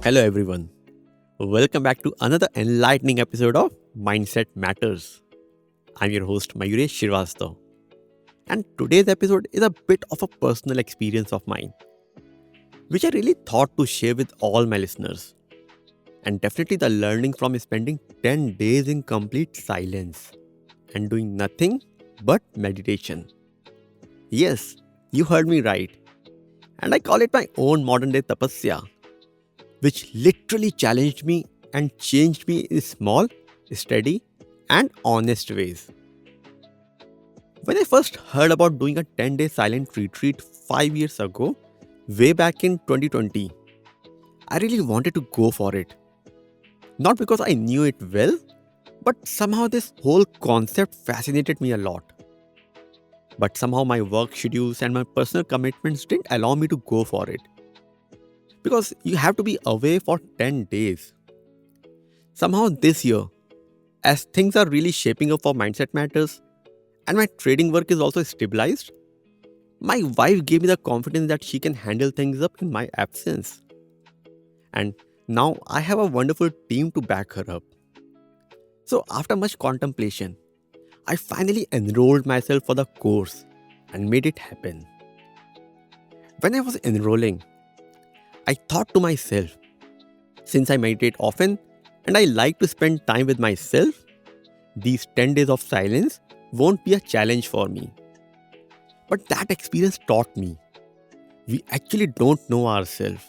Hello, everyone. Welcome back to another enlightening episode of Mindset Matters. I'm your host, Mayuresh Srivastava. And today's episode is a bit of a personal experience of mine, which I really thought to share with all my listeners. And definitely the learning from spending 10 days in complete silence and doing nothing but meditation. Yes, you heard me right. And I call it my own modern day tapasya, which literally challenged me and changed me in small, steady, and honest ways. When I first heard about doing a 10-day silent retreat 5 years ago, way back in 2020, I really wanted to go for it. Not because I knew it well, but somehow this whole concept fascinated me a lot. But somehow my work schedules and my personal commitments didn't allow me to go for it. Because you have to be away for 10 days. Somehow this year, as things are really shaping up for Mindset Matters and my trading work is also stabilized, my wife gave me the confidence that she can handle things up in my absence. And now I have a wonderful team to back her up. So after much contemplation, I finally enrolled myself for the course and made it happen. When I was enrolling, I thought to myself, since I meditate often and I like to spend time with myself, these 10 days of silence won't be a challenge for me. But that experience taught me we actually don't know ourselves.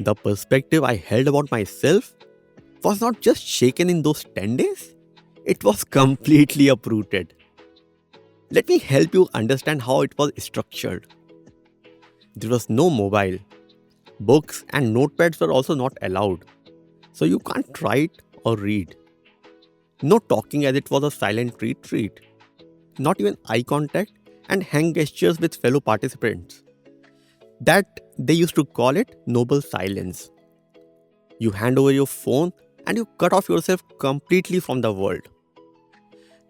The perspective I held about myself was not just shaken in those 10 days, it was completely uprooted. Let me help you understand how it was structured. There was no mobile. Books and notepads were also not allowed, so you can't write or read. No talking as it was a silent retreat. Not even eye contact and hand gestures with fellow participants. That they used to call it noble silence. You hand over your phone and you cut off yourself completely from the world.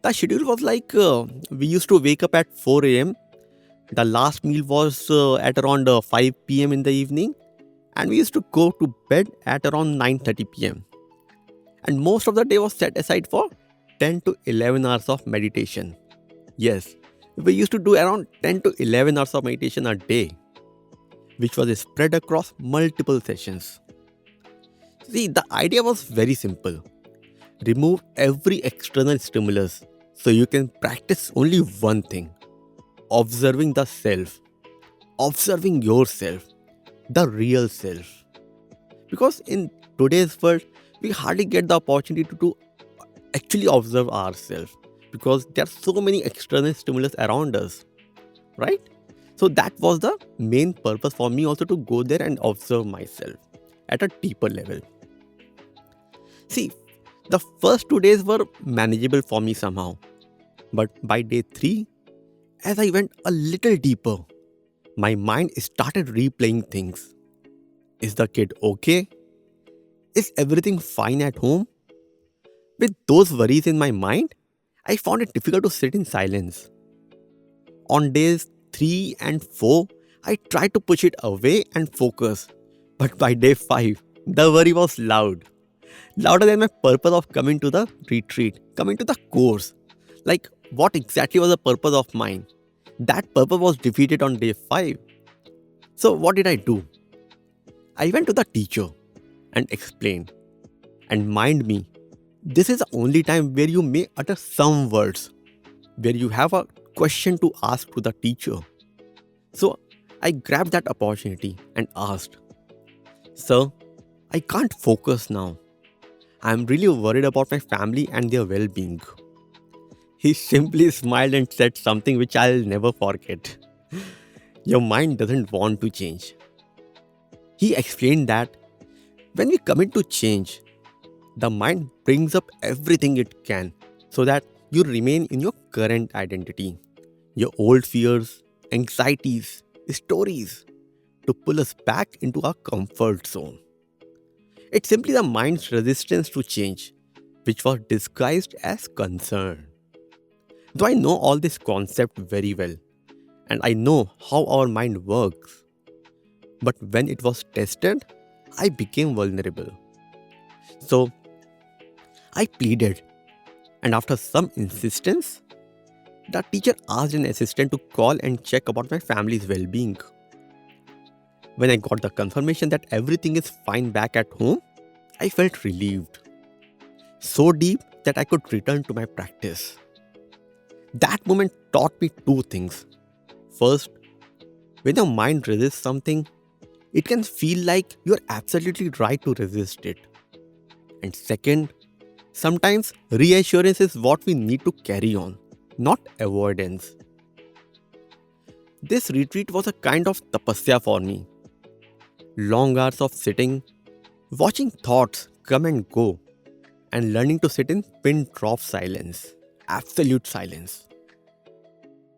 The schedule was like we used to wake up at 4 a.m. The last meal was at around 5 p.m. in the evening. And we used to go to bed at around 9:30 p.m. And most of the day was set aside for 10 to 11 hours of meditation. Yes, we used to do around 10 to 11 hours of meditation a day, which was spread across multiple sessions. See, the idea was very simple. Remove every external stimulus so you can practice only one thing: observing the self, observing yourself, the real self. Because in today's world, we hardly get the opportunity to actually observe ourselves because there are so many external stimulus around us, right? So that was the main purpose for me also to go there and observe myself at a deeper level. See, the first 2 days were manageable for me somehow. But by day 3, as I went a little deeper, my mind started replaying things. Is the kid okay? Is everything fine at home? With those worries in my mind, I found it difficult to sit in silence. On days 3 and 4, I tried to push it away and focus. But by day 5, the worry was loud. Louder than my purpose of coming to the retreat, coming to the course. Like, what exactly was the purpose of mine? That purpose was defeated on day 5. So what did I do? I went to the teacher and explained. And mind me, this is the only time where you may utter some words, where you have a question to ask to the teacher. So I grabbed that opportunity and asked, "Sir, I can't focus now. I'm really worried about my family and their well-being." He simply smiled and said something which I'll never forget. Your mind doesn't want to change. He explained that when we commit to change, the mind brings up everything it can so that you remain in your current identity, your old fears, anxieties, stories, to pull us back into our comfort zone. It's simply the mind's resistance to change, which was disguised as concern. Though I know all this concept very well, and I know how our mind works, but when it was tested, I became vulnerable. So I pleaded, and after some insistence, the teacher asked an assistant to call and check about my family's well being. When I got the confirmation that everything is fine back at home, I felt relieved. So deep that I could return to my practice. That moment taught me two things. First, when your mind resists something, it can feel like you are absolutely right to resist it. And second, sometimes reassurance is what we need to carry on, not avoidance. This retreat was a kind of tapasya for me. Long hours of sitting, watching thoughts come and go, and learning to sit in pin drop silence, absolute silence.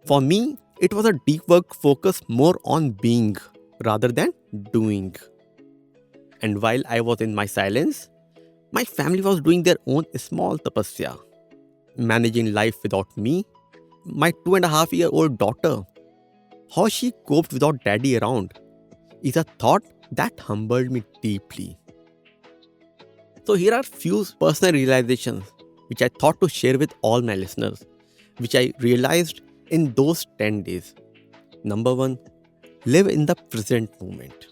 For me, it was a deep work focused more on being rather than doing. And while I was in my silence, my family was doing their own small tapasya, managing life without me. My 2.5-year-old daughter, how she coped without daddy around, is a thought that humbled me deeply. So here are few personal realizations which I thought to share with all my listeners, which I realized in those 10 days. Number one, live in the present moment.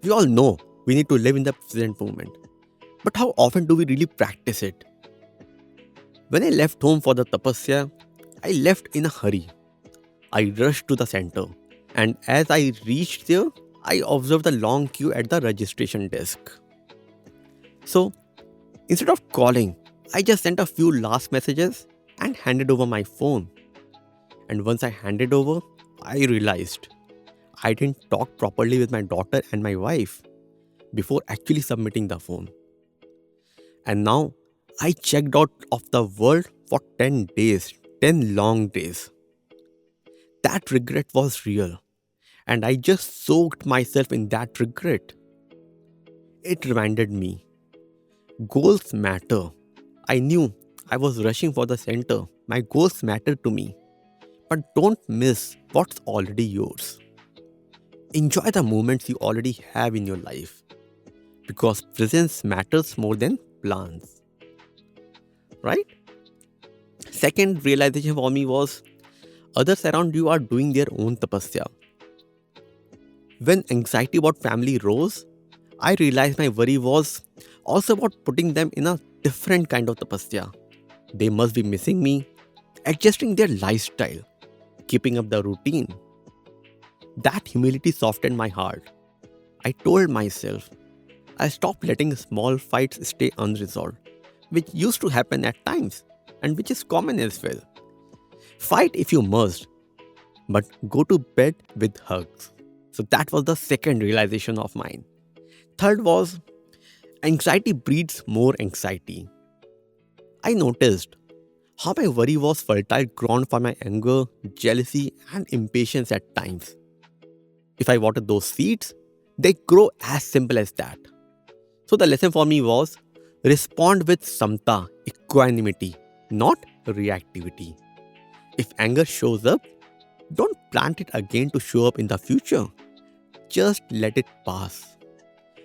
We all know we need to live in the present moment. But how often do we really practice it? When I left home for the tapasya, I left in a hurry. I rushed to the center. And as I reached there, I observed the long queue at the registration desk. So, instead of calling, I just sent a few last messages and handed over my phone. And once I handed over, I realized I didn't talk properly with my daughter and my wife before actually submitting the phone. And now I checked out of the world for 10 days, 10 long days. That regret was real, and I just soaked myself in that regret. It reminded me goals matter. I knew I was rushing for the center. My goals matter to me. But don't miss what's already yours. Enjoy the moments you already have in your life. Because presence matters more than plans. Right? Second realization for me was others around you are doing their own tapasya. When anxiety about family rose, I realized my worry was also about putting them in a different kind of tapasya. They must be missing me, adjusting their lifestyle, keeping up the routine. That humility softened my heart. I told myself, I stopped letting small fights stay unresolved, which used to happen at times and which is common as well. Fight if you must, but go to bed with hugs. So that was the second realization of mine. Third was anxiety breeds more anxiety. I noticed how my worry was fertile ground for my anger, jealousy, and impatience at times. If I water those seeds, they grow as simple as that. So the lesson for me was respond with samta, equanimity, not reactivity. If anger shows up, don't plant it again to show up in the future. Just let it pass.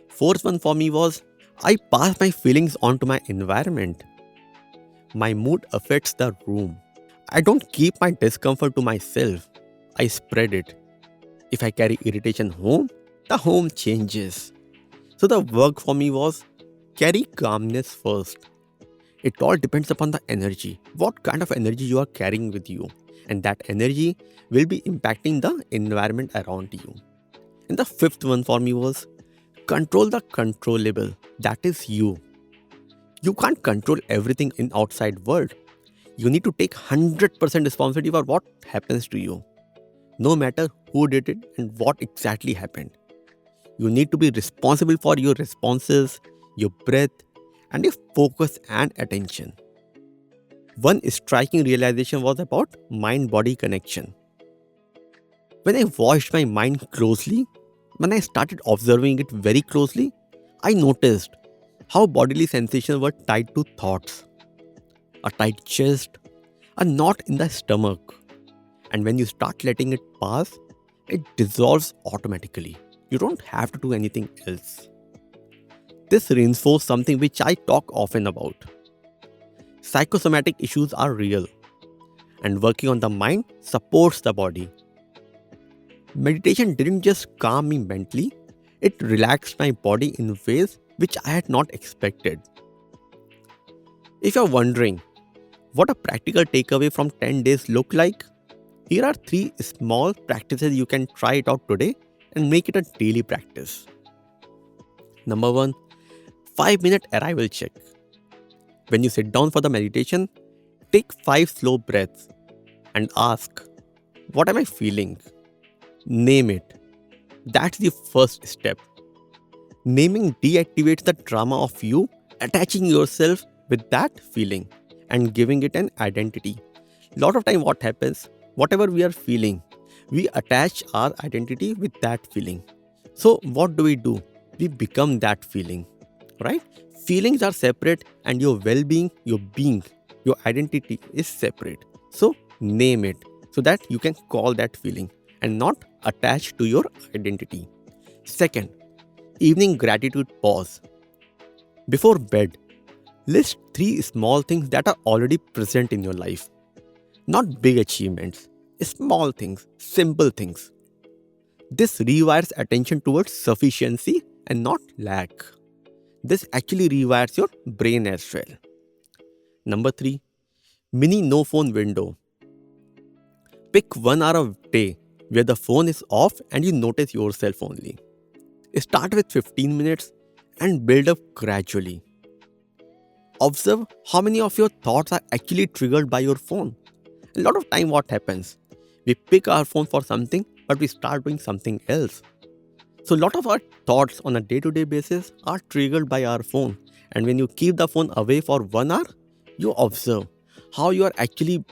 Fourth one for me was I pass my feelings on to my environment. My mood affects the room. I don't keep my discomfort to myself. I spread it. If I carry irritation home, the home changes. So the work for me was carry calmness first. It all depends upon the energy. What kind of energy you are carrying with you. And that energy will be impacting the environment around you. And the fifth one for me was control the controllable. That is you. You can't control everything in outside world. You need to take 100% responsibility for what happens to you. No matter who did it and what exactly happened. You need to be responsible for your responses, your breath, and your focus and attention. One striking realization was about mind-body connection. When I watched my mind closely, when I started observing it very closely, I noticed how bodily sensations were tied to thoughts. A tight chest, a knot in the stomach. And when you start letting it pass, it dissolves automatically. You don't have to do anything else. This reinforces something which I talk often about. Psychosomatic issues are real, and working on the mind supports the body. Meditation didn't just calm me mentally, it relaxed my body in ways which I had not expected. If you're wondering what a practical takeaway from 10 days look like, here are 3 small practices you can try it out today and make it a daily practice. Number 1, 5-minute arrival check. When you sit down for the meditation, take 5 slow breaths and ask, what am I feeling? Name it. That's the first step. Naming deactivates the drama of you attaching yourself with that feeling and giving it an identity. Lot of time what happens, whatever we are feeling, we attach our identity with that feeling. So what do? We become that feeling, right? Feelings are separate and your well-being, your being, your identity is separate. So name it so that you can call that feeling and not attach to your identity. Second, evening gratitude pause. Before bed, list 3 small things that are already present in your life. Not big achievements, small things, simple things. This rewires attention towards sufficiency and not lack. This actually rewires your brain as well. Number 3, mini no phone window. Pick 1 hour a day where the phone is off and you notice yourself only. Start with 15 minutes and build up gradually. Observe how many of your thoughts are actually triggered by your phone. A lot of time what happens? We pick our phone for something but we start doing something else. So a lot of our thoughts on a day-to-day basis are triggered by our phone. And when you keep the phone away for 1 hour, you observe how you are actually,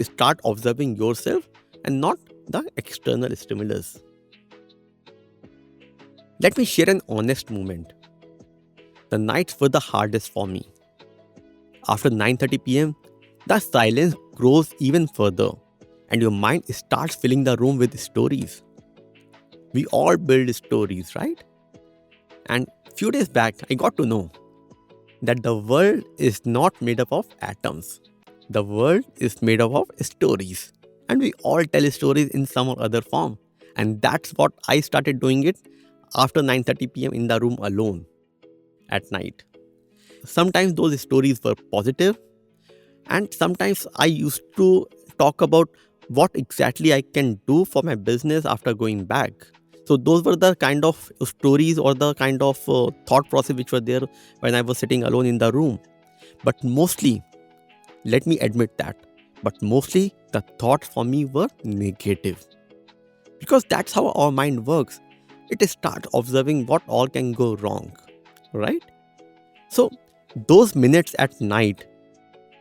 start observing yourself and not the external stimulus. Let me share an honest moment. The nights were the hardest for me. After 9:30 p.m., the silence grows even further and your mind starts filling the room with stories. We all build stories, right? And few days back, I got to know that the world is not made up of atoms. The world is made up of stories. And we all tell stories in some or other form. And that's what I started doing it after 9:30 p.m. in the room alone at night. Sometimes those stories were positive and sometimes I used to talk about what exactly I can do for my business after going back. So those were the kind of stories or the kind of thought process which were there when I was sitting alone in the room. But mostly, let me admit that, but mostly the thoughts for me were negative. Because that's how our mind works. It starts observing what all can go wrong, right? So those minutes at night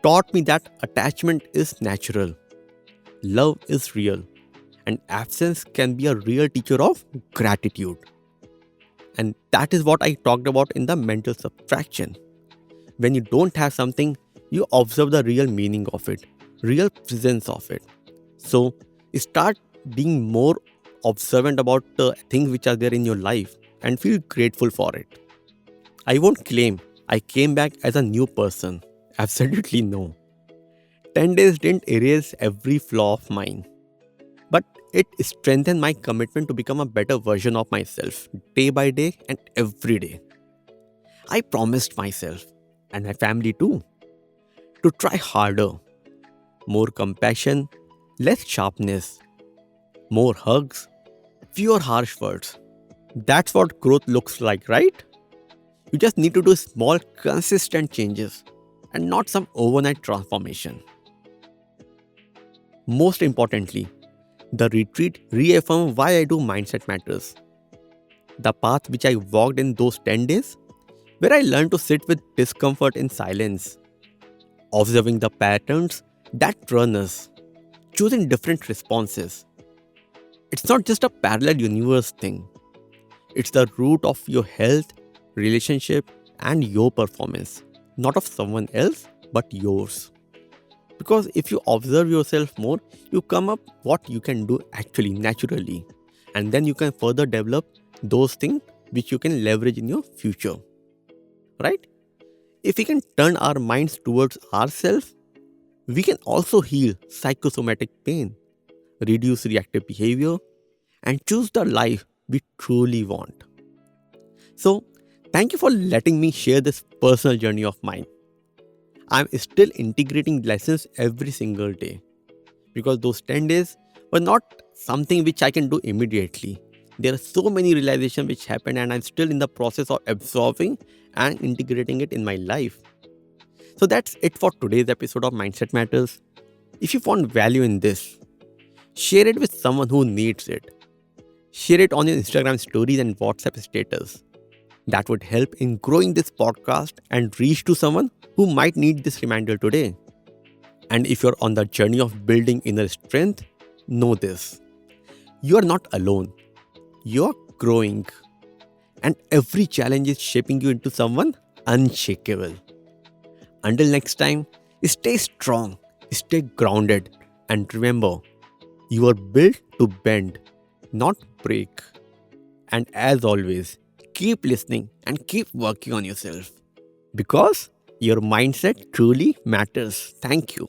taught me that attachment is natural, love is real, and absence can be a real teacher of gratitude. And that is what I talked about in the mental subtraction. When you don't have something, you observe the real meaning of it, real presence of it. So start being more observant about the things which are there in your life and feel grateful for it. I won't claim I came back as a new person. Absolutely no. 10 days didn't erase every flaw of mine. But it strengthened my commitment to become a better version of myself day by day and every day. I promised myself, and my family too, to try harder. More compassion, less sharpness, more hugs, fewer harsh words. That's what growth looks like, right? You just need to do small, consistent changes and not some overnight transformation. Most importantly, the retreat reaffirmed why I do Mindset Matters. The path which I walked in those 10 days, where I learned to sit with discomfort in silence, observing the patterns that run us, choosing different responses. It's not just a parallel universe thing. It's the root of your health, relationship, and your performance. Not of someone else, but yours. Because if you observe yourself more, you come up what you can do actually naturally. And then you can further develop those things which you can leverage in your future, right? If we can turn our minds towards ourselves, we can also heal psychosomatic pain, reduce reactive behavior, and choose the life we truly want. So, thank you for letting me share this personal journey of mine. I'm still integrating lessons every single day because those 10 days were not something which I can do immediately. There are so many realizations which happened, and I'm still in the process of absorbing and integrating it in my life. So that's it for today's episode of Mindset Matters. If you found value in this, share it with someone who needs it. Share it on your Instagram stories and WhatsApp status. That would help in growing this podcast and reach to someone who might need this reminder today. And if you're on the journey of building inner strength, know this. You are not alone. You're growing. And every challenge is shaping you into someone unshakable. Until next time, stay strong, stay grounded, and remember, you are built to bend, not break. And as always, keep listening and keep working on yourself because your mindset truly matters. Thank you.